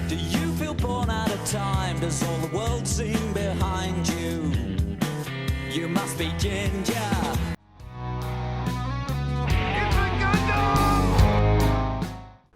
Do you feel born out of time? Does all the world seem behind you? You must be ginger.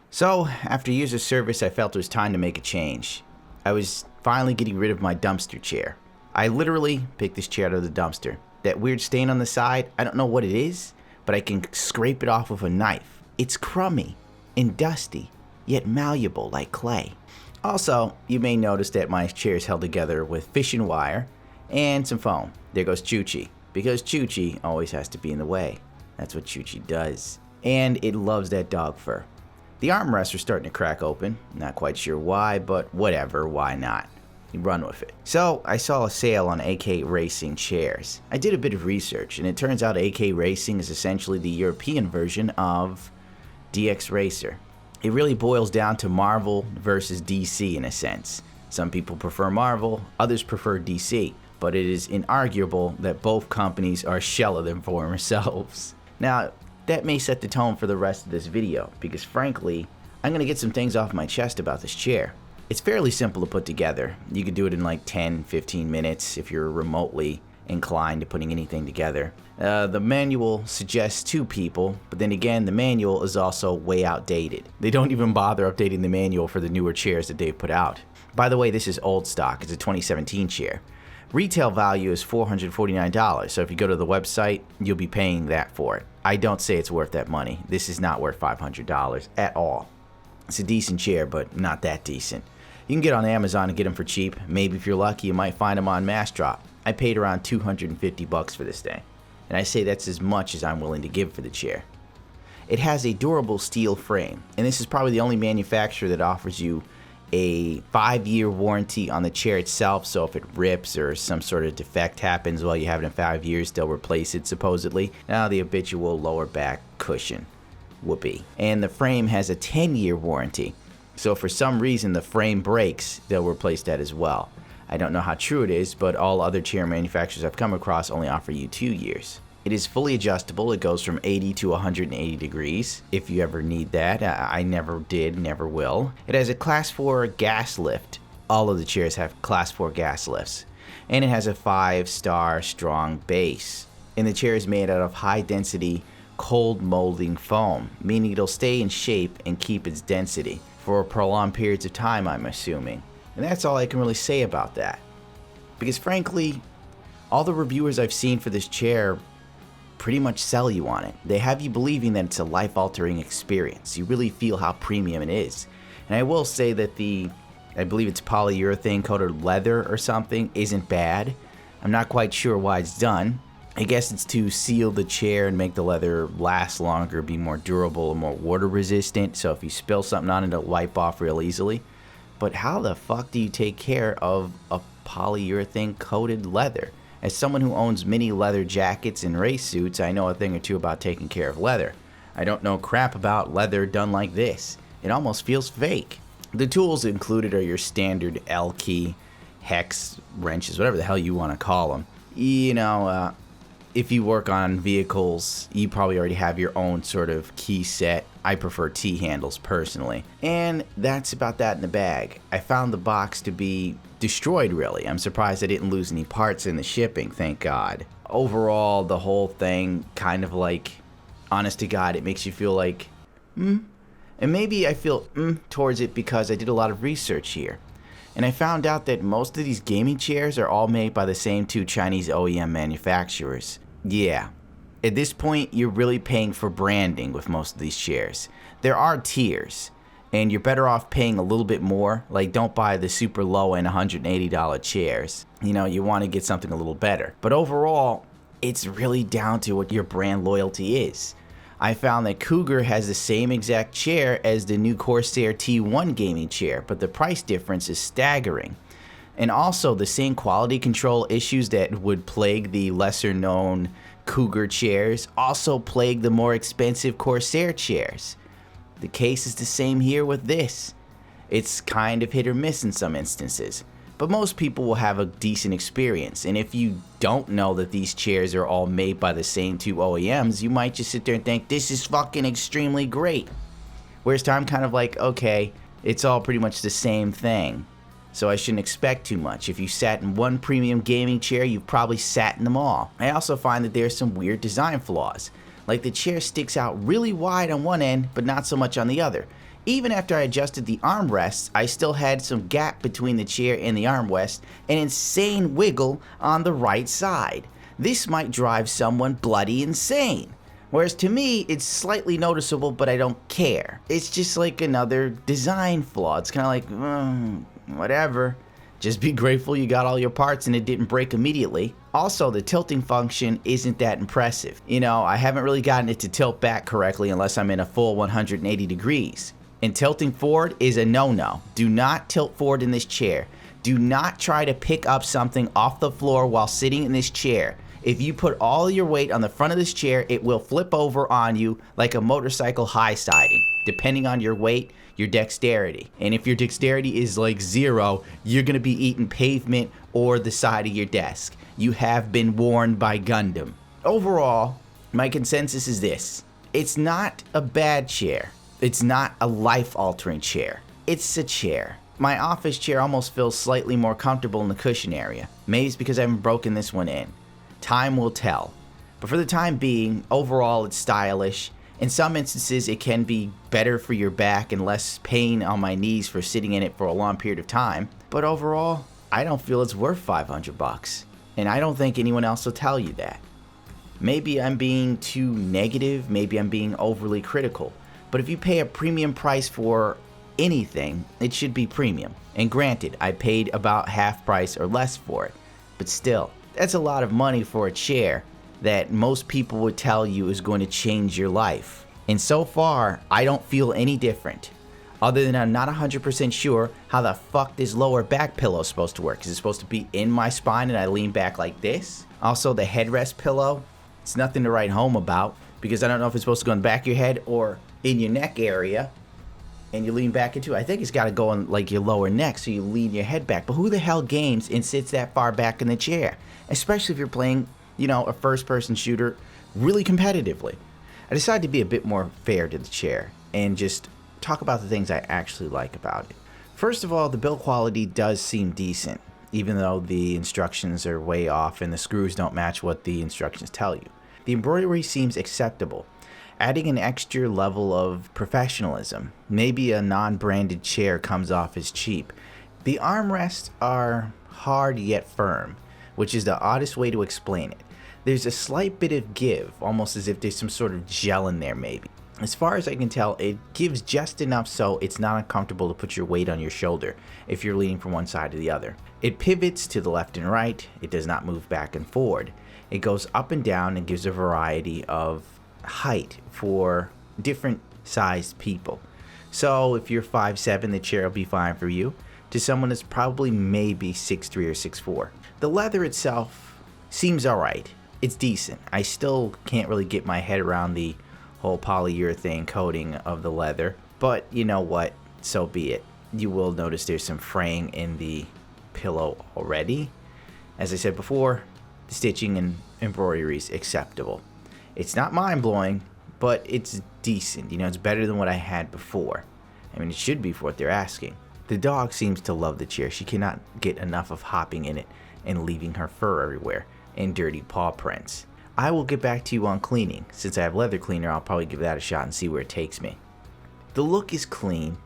So, after years of service, I felt it was time to make a change. I was finally getting rid of my dumpster chair. I literally picked this chair out of the dumpster. That weird stain on the side, I don't know what it is, but I can scrape it off with a knife. It's crummy and dusty, yet malleable like clay. Also, you may notice that my chair is held together with fishing wire and some foam. There goes Choochie, because Choochie always has to be in the way. That's what Choochie does. And it loves that dog fur. The armrests are starting to crack open. Not quite sure why, but whatever, why not? You run with it. So, I saw a sale on AK Racing chairs. I did a bit of research, and it turns out AK Racing is essentially the European version of DX Racer. It really boils down to Marvel versus DC in a sense. Some people prefer Marvel, others prefer DC, but it is inarguable that both companies are a shell of their former selves. Now, that may set the tone for the rest of this video, because frankly, I'm going to get some things off my chest about this chair. It's fairly simple to put together. You could do it in like 10-15 minutes if you're remotely inclined to putting anything together. The manual suggests 2 people, but then again, the manual is also way outdated. They don't even bother updating the manual for the newer chairs that they've put out. By the way, this is old stock. It's a 2017 chair. Retail value is $449, so if you go to the website, you'll be paying that for it. I don't say it's worth that money. This is not worth $500 at all. It's a decent chair, but not that decent. You can get on Amazon and get them for cheap. Maybe if you're lucky, you might find them on Mass Drop. I paid around $250 for this thing, and I say that's as much as I'm willing to give for the chair. It has a durable steel frame, and this is probably the only manufacturer that offers you a 5-year warranty on the chair itself, so if it rips or some sort of defect happens while you have it in 5 years, they'll replace it supposedly. Now the habitual lower back cushion, whoopee. And the frame has a 10-year warranty, so if for some reason the frame breaks, they'll replace that as well. I don't know how true it is, but all other chair manufacturers I've come across only offer you 2 years. It is fully adjustable. It goes from 80 to 180 degrees if you ever need that. I never did, never will. It has a Class 4 gas lift. All of the chairs have Class 4 gas lifts. And it has a 5-star strong base. And the chair is made out of high density cold molding foam, meaning it'll stay in shape and keep its density for prolonged periods of time, I'm assuming. And that's all I can really say about that. Because frankly, all the reviewers I've seen for this chair pretty much sell you on it. They have you believing that it's a life-altering experience. You really feel how premium it is. And I will say that I believe it's polyurethane coated leather or something, isn't bad. I'm not quite sure why it's done. I guess it's to seal the chair and make the leather last longer, be more durable and more water resistant, so if you spill something on it, it'll wipe off real easily. But how the fuck do you take care of a polyurethane coated leather? As someone who owns many leather jackets and race suits, I know a thing or two about taking care of leather. I don't know crap about leather done like this. It almost feels fake. The tools included are your standard L-key, hex, wrenches, whatever the hell you want to call them. You know, if you work on vehicles, you probably already have your own sort of key set. I prefer T-handles personally. And that's about that in the bag. I found the box to be destroyed, really. I'm surprised I didn't lose any parts in the shipping, thank God. Overall, the whole thing kind of like, honest to God, it makes you feel like, And maybe I feel towards it because I did a lot of research here. And I found out that most of these gaming chairs are all made by the same 2 Chinese OEM manufacturers. Yeah. At this point, you're really paying for branding with most of these chairs. There are tiers, and you're better off paying a little bit more. Like, don't buy the super low-end $180 chairs. You know, you want to get something a little better. But overall, it's really down to what your brand loyalty is. I found that Cougar has the same exact chair as the new Corsair T1 gaming chair, but the price difference is staggering. And also, the same quality control issues that would plague the lesser-known Cougar chairs also plague the more expensive Corsair chairs. The case is the same here with this. It's kind of hit or miss in some instances, but most people will have a decent experience, and if you don't know that these chairs are all made by the same 2 OEMs, you might just sit there and think, this is fucking extremely great. Whereas I'm kind of like, okay, It's all pretty much the same thing. So I shouldn't expect too much. If you sat in one premium gaming chair, you've probably sat in them all. I also find that there's some weird design flaws. Like the chair sticks out really wide on one end, but not so much on the other. Even after I adjusted the armrests, I still had some gap between the chair and the armrest, an insane wiggle on the right side. This might drive someone bloody insane. Whereas to me, it's slightly noticeable, but I don't care. It's just like another design flaw. It's kind of like, whatever. Just be grateful you got all your parts and it didn't break immediately. Also, the tilting function isn't that impressive. You know, I haven't really gotten it to tilt back correctly unless I'm in a full 180 degrees. And tilting forward is a no-no. Do not tilt forward in this chair. Do not try to pick up something off the floor while sitting in this chair. If you put all your weight on the front of this chair, it will flip over on you like a motorcycle high siding, depending on your weight, your dexterity. And if your dexterity is like 0, you're gonna be eating pavement or the side of your desk. You have been warned by Gundam. Overall, my consensus is this. It's not a bad chair. It's not a life-altering chair. It's a chair. My office chair almost feels slightly more comfortable in the cushion area. Maybe it's because I haven't broken this one in. Time will tell. But for the time being, overall it's stylish. In some instances, it can be better for your back and less pain on my knees for sitting in it for a long period of time. But overall, I don't feel it's worth $500. And I don't think anyone else will tell you that. Maybe I'm being too negative, maybe I'm being overly critical. But if you pay a premium price for anything, it should be premium. And granted, I paid about half price or less for it. But still, that's a lot of money for a chair that most people would tell you is going to change your life. And so far, I don't feel any different. Other than I'm not 100% sure how the fuck this lower back pillow is supposed to work. Is it supposed to be in my spine and I lean back like this? Also, the headrest pillow, it's nothing to write home about because I don't know if it's supposed to go in the back of your head or in your neck area and you lean back into it. I think it's got to go on like your lower neck so you lean your head back. But who the hell games and sits that far back in the chair? Especially if you're playing, you know, a first-person shooter really competitively. I decided to be a bit more fair to the chair and just talk about the things I actually like about it. First of all, the build quality does seem decent, even though the instructions are way off and the screws don't match what the instructions tell you. The embroidery seems acceptable, adding an extra level of professionalism. Maybe a non-branded chair comes off as cheap. The armrests are hard yet firm, which is the oddest way to explain it. There's a slight bit of give, almost as if there's some sort of gel in there maybe. As far as I can tell, it gives just enough so it's not uncomfortable to put your weight on your shoulder if you're leaning from one side to the other. It pivots to the left and right. It does not move back and forward. It goes up and down and gives a variety of height for different sized people. So if you're 5'7", the chair will be fine for you. To someone that's probably maybe 6'3" or 6'4". The leather itself seems alright. It's decent. I still can't really get my head around the whole polyurethane coating of the leather, but you know what, so be it. You will notice there's some fraying in the pillow already. As I said before, the stitching and embroidery is acceptable. It's not mind-blowing, but it's decent. You know, it's better than what I had before. I mean, it should be for what they're asking. The dog seems to love the chair. She cannot get enough of hopping in it and leaving her fur everywhere and dirty paw prints. I will get back to you on cleaning. Since I have leather cleaner, I'll probably give that a shot and see where it takes me. The look is clean,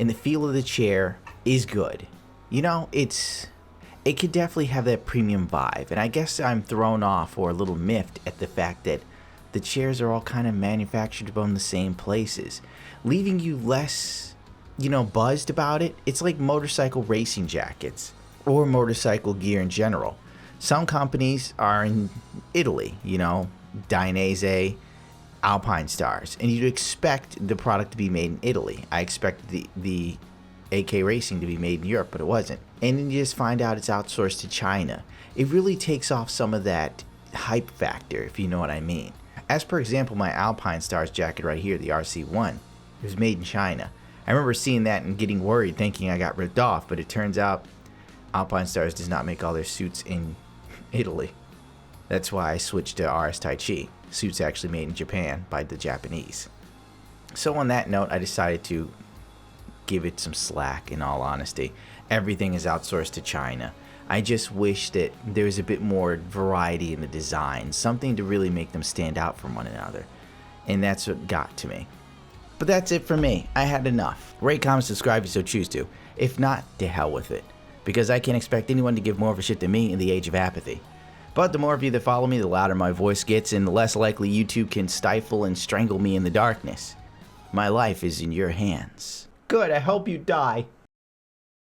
and the feel of the chair is good. You know, it could definitely have that premium vibe, and I guess I'm thrown off or a little miffed at the fact that the chairs are all kind of manufactured from the same places, leaving you less, you know, buzzed about it. It's like motorcycle racing jackets or motorcycle gear in general. Some companies are in Italy, you know, Dainese, Alpine Stars, and you'd expect the product to be made in Italy. I expected the AK Racing to be made in Europe, but it wasn't. And then you just find out it's outsourced to China. It really takes off some of that hype factor, if you know what I mean. As per example, my Alpine Stars jacket right here, the RC1, it was made in China. I remember seeing that and getting worried, thinking I got ripped off, but it turns out Alpine Stars does not make all their suits in Italy. That's why I switched to RS Taichi. Suits actually made in Japan by the Japanese. So on that note, I decided to give it some slack, in all honesty. Everything is outsourced to China. I just wish that there was a bit more variety in the design, something to really make them stand out from one another. And that's what got to me. But that's it for me. I had enough. Rate, comment, subscribe if you so choose to. If not, to hell with it. Because I can't expect anyone to give more of a shit than me in the age of apathy. But the more of you that follow me, the louder my voice gets, and the less likely YouTube can stifle and strangle me in the darkness. My life is in your hands. Good, I hope you die.